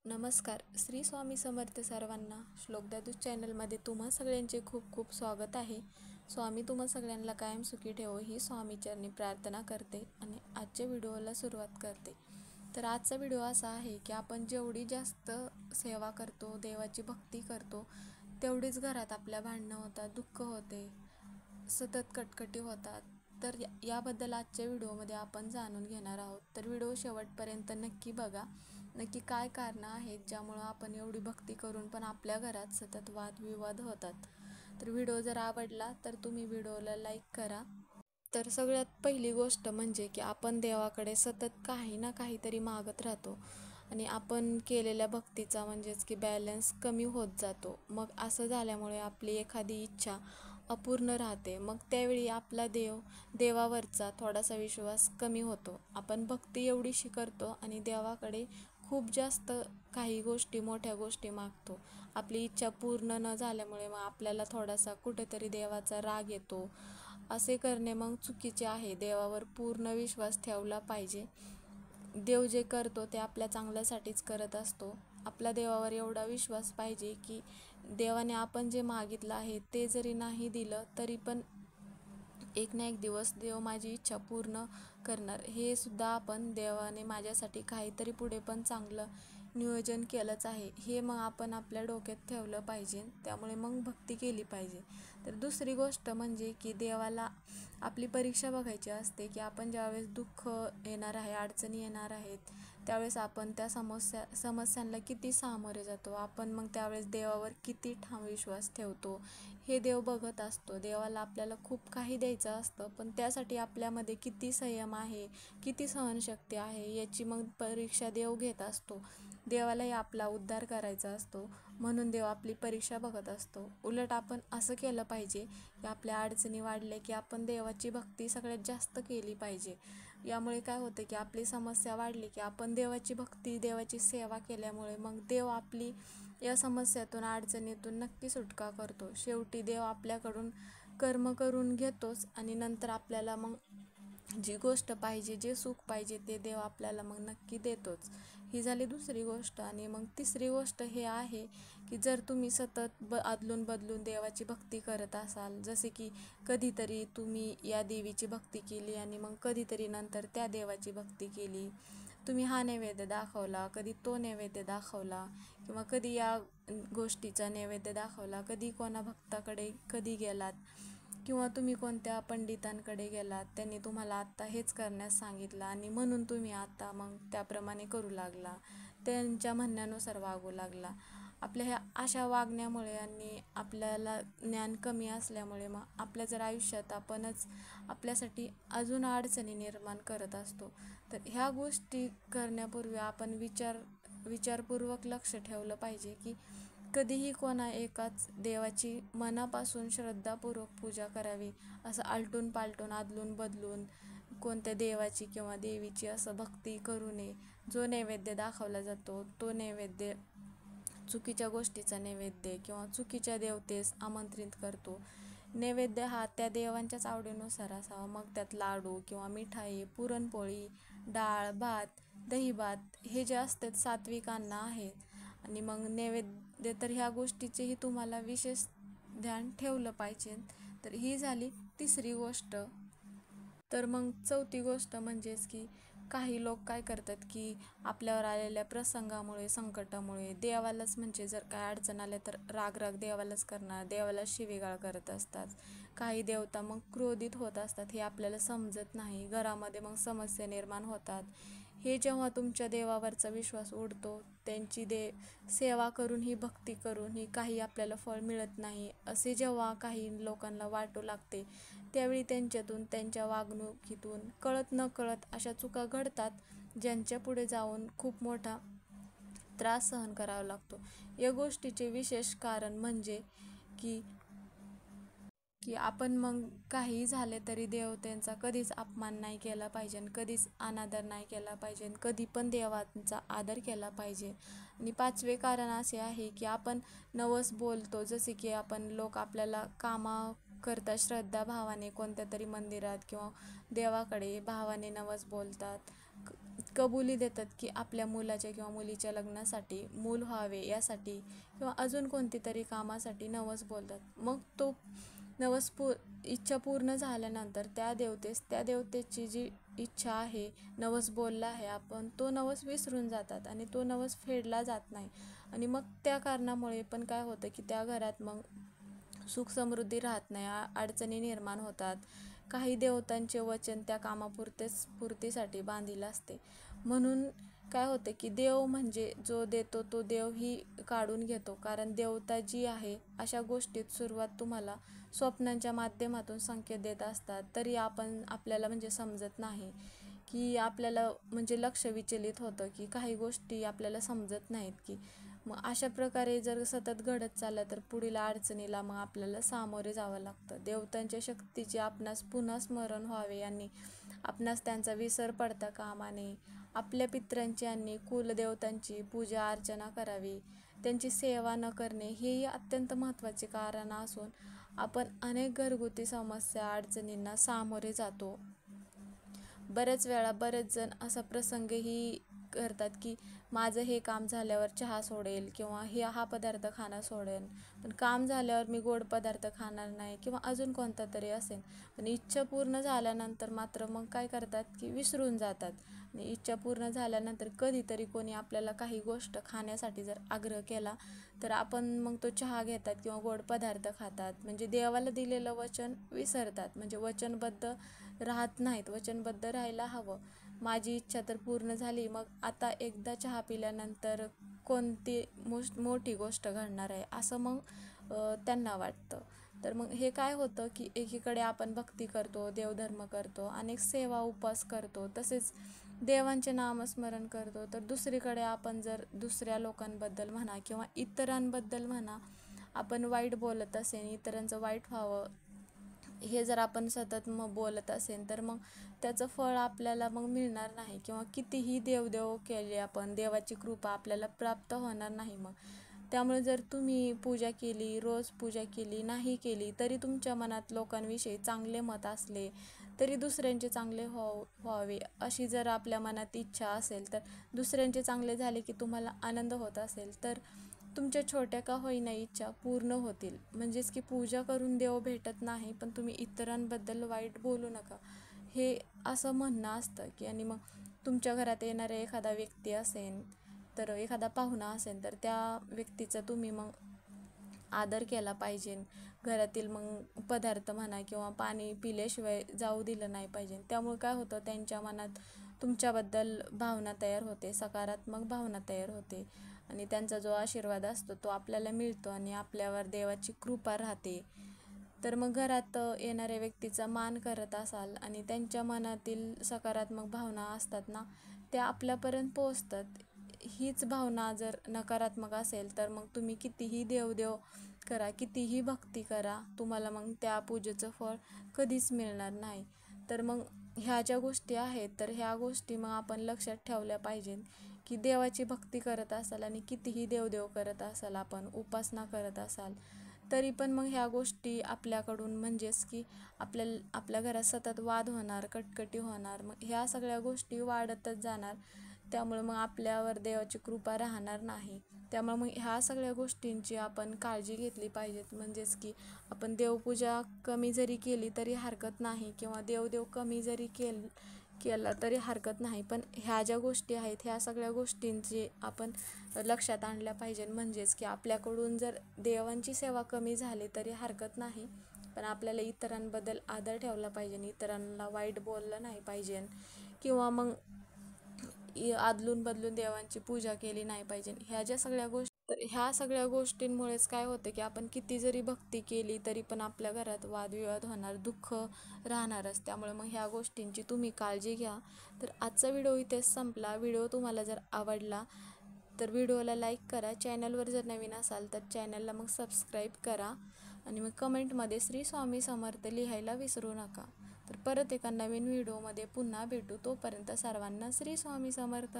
नमस्कार. श्री स्वामी समर्थ सर्वांना. श्लोकदादूस चॅनलमध्ये तुम्हा सगळ्यांचे खूप खूप स्वागत आहे. स्वामी तुम्हा सगळ्यांना कायम सुखी ठेवो ही स्वामीचरणी प्रार्थना करते आणि आजच्या व्हिडिओला सुरुवात करते. तर आजचा व्हिडिओ असा आहे की आपण जेवढी जास्त सेवा करतो, देवाची भक्ती करतो, तेवढीच घरात आपल्या भांडणं होतात, दुःख होते, सतत कटकटी होतात. तर याबद्दल आजच्या व्हिडिओमध्ये आपण जाणून घेणार आहोत. तर व्हिडिओ शेवटपर्यंत नक्की बघा. नक्की काय कारणं आहेत ज्यामुळं आपण एवढी भक्ती करून पण आपल्या घरात सतत वादविवाद होतात. तर व्हिडिओ जर आवडला तर तुम्ही व्हिडिओला लाईक करा. तर सगळ्यात पहिली गोष्ट म्हणजे की आपण देवाकडे सतत काही ना काहीतरी मागत राहतो आणि आपण केलेल्या भक्तीचा म्हणजेच की बॅलन्स कमी होत जातो. मग असं झाल्यामुळे आपली एखादी इच्छा अपूर्ण राहते. मग त्यावेळी आपला देवावरचा थोडासा विश्वास कमी होतो. आपण भक्ती एवढीशी करतो आणि देवाकडे खूप जास्त काही गोष्टी, मोठ्या गोष्टी मागतो. आपली इच्छा पूर्ण न झाल्यामुळे मग आपल्याला थोडासा कुठेतरी देवाचा राग येतो. असे करणे मग चुकीचे आहे. देवावर पूर्ण विश्वास ठेवला पाहिजे. देव जे करतो ते आपल्या चांगल्यासाठीच करत असतो. आपला देवावर एवढा विश्वास पाहिजे की देवाने आपण जे मागितलं आहे ते जरी नाही दिलं तरी पण एक ना एक दिवस देव माझी इच्छा पूर्ण करणार. हे सुद्धा आपण देवाने माझ्यासाठी काहीतरी पुढे पण चांगलं नियोजन केलंच आहे हे मग आपण आपल्या डोक्यात ठेवलं पाहिजे. त्यामुळे मग भक्ती केली पाहिजे. तर दुसरी गोष्ट म्हणजे की देवाला आपली परीक्षा बघायची असते की आपण ज्यावेळेस दुःख येणार आहे, अडचणी येणार आहेत, त्यावेळेस आपण त्या समस्यांना किती सामोरे जातो. आपण मग त्यावेळेस देवावर किती ठाम विश्वास ठेवतो हे देव बघत असतो. देवाला आपल्याला खूप काही द्यायचं असतं, पण त्यासाठी आपल्यामध्ये किती संयम आहे, किती सहनशक्ती आहे याची मग परीक्षा देव घेत असतो. देवालाही आपला उद्धार करायचा असतो, म्हणून देव आपली परीक्षा बघत असतो. उलट आपण असं केलं पाहिजे की आपल्या अडचणी वाढल्या की आपण देवाची भक्ती सगळ्यात जास्त केली पाहिजे. यामुळे काय होतं की आपली समस्या वाढली की आपण देवाची भक्ती, देवाची सेवा केल्यामुळे मग देव आपली या समस्यातून, अडचणीतून नक्की सुटका करतो. शेवटी देव आपल्याकडून कर्म करून घेतोच आणि नंतर आपल्याला मग जी गोष्ट पाहिजे, जे सुख पाहिजे ते देव आपल्याला मग नक्की देतोच. ही झाली दुसरी गोष्ट. आणि मग तिसरी गोष्ट हे आहे की जर तुम्ही सतत अदलून बदलून देवाची भक्ती करत असाल, जसे की कधीतरी तुम्ही या देवीची भक्ती केली आणि मग कधीतरी नंतर त्या देवाची भक्ती केली, तुम्ही हा नैवेद्य दाखवला, कधी तो नैवेद्य दाखवला, किंवा कधी या गोष्टीचा नैवेद्य दाखवला, कधी कोणा भक्ताकडे कधी गेलात, किंवा तुम्ही कोणत्या पंडितांकडे गेलात, त्यांनी तुम्हाला आत्ता हेच करण्यास सांगितलं आणि म्हणून तुम्ही आत्ता मग त्याप्रमाणे करू लागला, त्यांच्या म्हणण्यानुसार वागू लागला. आपल्या ह्या अशा वागण्यामुळे आणि आपल्याला ज्ञान कमी असल्यामुळे मग आपल्या जर आयुष्यात आपणच आपल्यासाठी अजून अडचणी निर्माण करत असतो. तर ह्या गोष्टी करण्यापूर्वी आपण विचारपूर्वक लक्ष ठेवलं पाहिजे की कधीही कोणा एकाच देवाची मनापासून श्रद्धापूर्वक पूजा करावी. असं आलटून पालटून, आदलून बदलून कोणत्या देवाची किंवा देवीची असं भक्ती करू नये. जो नैवेद्य दाखवला जातो तो नैवेद्य चुकीच्या गोष्टीचा नैवेद्य किंवा चुकीच्या देवतेस आमंत्रित करतो. नैवेद्य हा त्या देवांच्याच आवडीनुसार असावा. मग त्यात लाडू किंवा मिठाई, पुरणपोळी, डाळ भात, दही भात हे जे असतात सात्विक अन्न आहेत. आणि मग नैवेद्य तर ह्या गोष्टीचेही तुम्हाला विशेष ध्यान ठेवलं पाहिजे. तर ही झाली तिसरी गोष्ट. तर मग चौथी गोष्ट म्हणजेच की काही लोक काय करतात की आपल्यावर आलेल्या प्रसंगामुळे, संकटामुळे देवालाच, म्हणजे जर काय अडचण आल्या तर राग देवालाच करणार, देवाला शिवीगाळ करत असतात. काही देवता मग क्रोधित होत असतात, हे आपल्याला समजत नाही. घरामध्ये मग समस्या निर्माण होतात. हे जेव्हा तुमच्या देवावरचा विश्वास उडतो, त्यांची सेवा करून ही, भक्ती करून ही काही आपल्याला फळ मिळत नाही असे जेव्हा काही लोकांना वाटू लागते, त्यावेळी त्यांच्यातून, त्यांच्या वागणुकीतून कळत न कळत अशा चुका घडतात, ज्यांच्या पुढे जाऊन खूप मोठा त्रास सहन करावा लागतो. या गोष्टीचे विशेष कारण म्हणजे की की आपण मग काहीही झाले तरी देवतांचा कधीच अपमान नाही केला पाहिजे, कधीच अनादर नाही केला पाहिजे, कधी पण देवांचा आदर केला पाहिजे. आणि पाचवे कारण असे आहे की आपण नवस बोलतो, जसे की लोक आपल्याला करता श्रद्धा भावाने कोणत्या तरी मंदिरात किंवा देवाकडे भावाने नवस बोलतात. कबुली देतात की आपल्या मुलाच्या किंवा मुलीच्या लग्नासाठी मूल व्हावे यासाठी किंवा अजून कोणती तरी कामासाठी नवस बोलतात. मग तो नवस इच्छा पूर्ण झाल्यानंतर त्या देवतेची जी इच्छा आहे, नवस बोलला आहे आपण, तो नवस विसरून जातात आणि तो नवस फेडला जात नाही. आणि मग त्या कारणामुळे पण काय होतं की त्या घरात मग सुख समृद्धी राहत नाही, अडचणी निर्माण होतात. काही देवतांचे वचन त्या पूर्तीसाठी बांधील असते. म्हणून काय होते की देव म्हणजे जो देतो तो देव ही काढून घेतो. कारण देवता जी आहे अशा गोष्टीत सुरुवात तुम्हाला स्वप्नांच्या माध्यमातून संकेत देत असतात. तरी आपल्याला म्हणजे समजत नाही की आपल्याला म्हणजे लक्ष विचलित होतं की काही गोष्टी आपल्याला समजत नाहीत की मग अशा प्रकारे जर सतत घडत चाललं तर पुढील अडचणीला मग आपल्याला सामोरे जावं लागतं. देवतांच्या शक्तीचे आपणास पुन्हा स्मरण व्हावे आणि आपणास त्यांचा विसर पडता कामा नये. आपल्या पितरांची आणि कुलदेवतांची पूजा अर्चना करावी. त्यांची सेवा न करणे हेही अत्यंत महत्त्वाचे कारण असून आपण अनेक घरगुती समस्या अडचणींना सामोरे जातो. बऱ्याच वेळा बरेच जण असा प्रसंगही करतात की माझं हे काम झाल्यावर चहा सोडेल किंवा हा पदार्थ खाणं सोडेल, पण काम झाल्यावर मी गोड पदार्थ खाणार नाही किंवा अजून कोणता तरी असेल. पण इच्छा पूर्ण झाल्यानंतर मात्र मग काय करतात की विसरून जातात. आणि इच्छा पूर्ण झाल्यानंतर कधीतरी कोणी आपल्याला काही गोष्ट खाण्यासाठी जर आग्रह केला तर आपण मग तो चहा घेतात किंवा गोड पदार्थ खातात. म्हणजे देवाला दिलेलं वचन विसरतात, म्हणजे वचनबद्ध राहत नाहीत. वचनबद्ध राहायला हवं. माझी इच्छा तर पूर्ण झाली, मग आता एकदा चहा पिल्यानंतर कोणती मोठी गोष्ट घडणार आहे असं मग त्यांना वाटतं. तर मग हे काय होतं की एकीकडे आपण भक्ती करतो, देवधर्म करतो, अनेक सेवा उपास करतो, तसेच देवांचे नामस्मरण करतो, तर दुसरीकडे आपण जर दुसऱ्या लोकांबद्दल म्हणा किंवा इतरांबद्दल म्हणा आपण वाईट बोलत असेल, इतरांचं वाईट व्हावं हे जर आपण सतत मग बोलत असेल तर मग त्याचं फळ आपल्याला मग मिळणार नाही किंवा कितीही देवदेव केले आपण, देवाची कृपा आपल्याला प्राप्त होणार नाही. मग त्यामुळे जर तुम्ही पूजा केली, रोज पूजा केली, नाही केली तरी तुमच्या मनात लोकांविषयी चांगले मत असले तरी दुसऱ्यांचे चांगले व्हावे अशी जर आपल्या मनात इच्छा असेल, तर दुसऱ्यांचे चांगले झाले की तुम्हाला आनंद होत असेल तर तुमच्या छोट्या का होईना इच्छा पूर्ण होतील. म्हणजेच की पूजा करून देव भेटत नाही, पण तुम्ही इतरांबद्दल वाईट बोलू नका हे असं म्हणणं असतं की. आणि मग तुमच्या घरात येणारा एखादा व्यक्ती असेल, तर एखादा पाहुणा असेल तर त्या व्यक्तीचा तुम्ही मग आदर केला पाहिजे. घरातील मग पदार्थ म्हणा किंवा पाणी पिल्याशिवाय जाऊ दिलं नाही पाहिजे. त्यामुळे काय होतं, त्यांच्या मनात तुमच्याबद्दल भावना तयार होते, सकारात्मक भावना तयार होते आणि त्यांचा जो आशीर्वाद असतो तो आपल्याला मिळतो आणि आपल्यावर देवाची कृपा राहते. तर मग घरात येणाऱ्या व्यक्तीचा मान करत असाल आणि त्यांच्या मनातील सकारात्मक भावना असतात ना त्या आपल्यापर्यंत पोहोचतात. हीच भावना जर नकारात्मक असेल तर मग तुम्ही कितीही देवदेव करा, कितीही भक्ती करा, तुम्हाला मग त्या पूजेचं फळ कधीच मिळणार नाही. तर मग ह्या ज्या गोष्टी आहेत तर ह्या गोष्टी मग आपण लक्षात ठेवल्या पाहिजेत की देवाची भक्ती करत असाल आणि कितीही देवदेव करत असाल, आपण उपासना करत असाल तरी पण मग ह्या गोष्टी आपल्याकडून म्हणजेच की आपल्या घरात सतत वाद होणार, कटकटी होणार, मग ह्या सगळ्या गोष्टी वाढतच जाणार. त्यामुळे मग आपल्यावर देवाची कृपा राहणार नाही. त्यामुळे मग ह्या सगळ्या गोष्टींची आपण काळजी घेतली पाहिजेत. म्हणजेच की आपण देवपूजा कमी जरी केली तरी हरकत नाही किंवा देवदेव कमी जरी केला तरी हरकत नाही, पण ह्या ज्या गोष्टी आहेत ह्या सगळ्या गोष्टींची आपण लक्षात आणल्या पाहिजे. म्हणजेच की आपल्याकडून जर देवांची सेवा कमी झाली तरी हरकत नाही, पण आपल्याला इतरांबद्दल आदर ठेवला पाहिजे, इतरांना वाईट बोललं नाही पाहिजे किंवा मग आदलून बदलून देवांची पूजा केली नाही पाहिजे. ह्या सगळ्या गोष्टींमुळेच काय होतं की आपण किती जरी भक्ती केली तरी पण आपल्या घरात वादविवाद होणार, दुःख राहणारच. त्यामुळे मग ह्या गोष्टींची तुम्ही काळजी घ्या. तर आजचा व्हिडिओ इथेच संपला. व्हिडिओ तुम्हाला जर आवडला तर व्हिडिओला लाईक करा. चॅनलवर जर नवीन असाल तर चॅनलला मग सबस्क्राईब करा आणि मग कमेंटमध्ये श्री स्वामी समर्थ लिहायला विसरू नका. तर परत एका नवीन व्हिडिओमध्ये पुन्हा भेटू. तोपर्यंत सर्वांना श्री स्वामी समर्थ.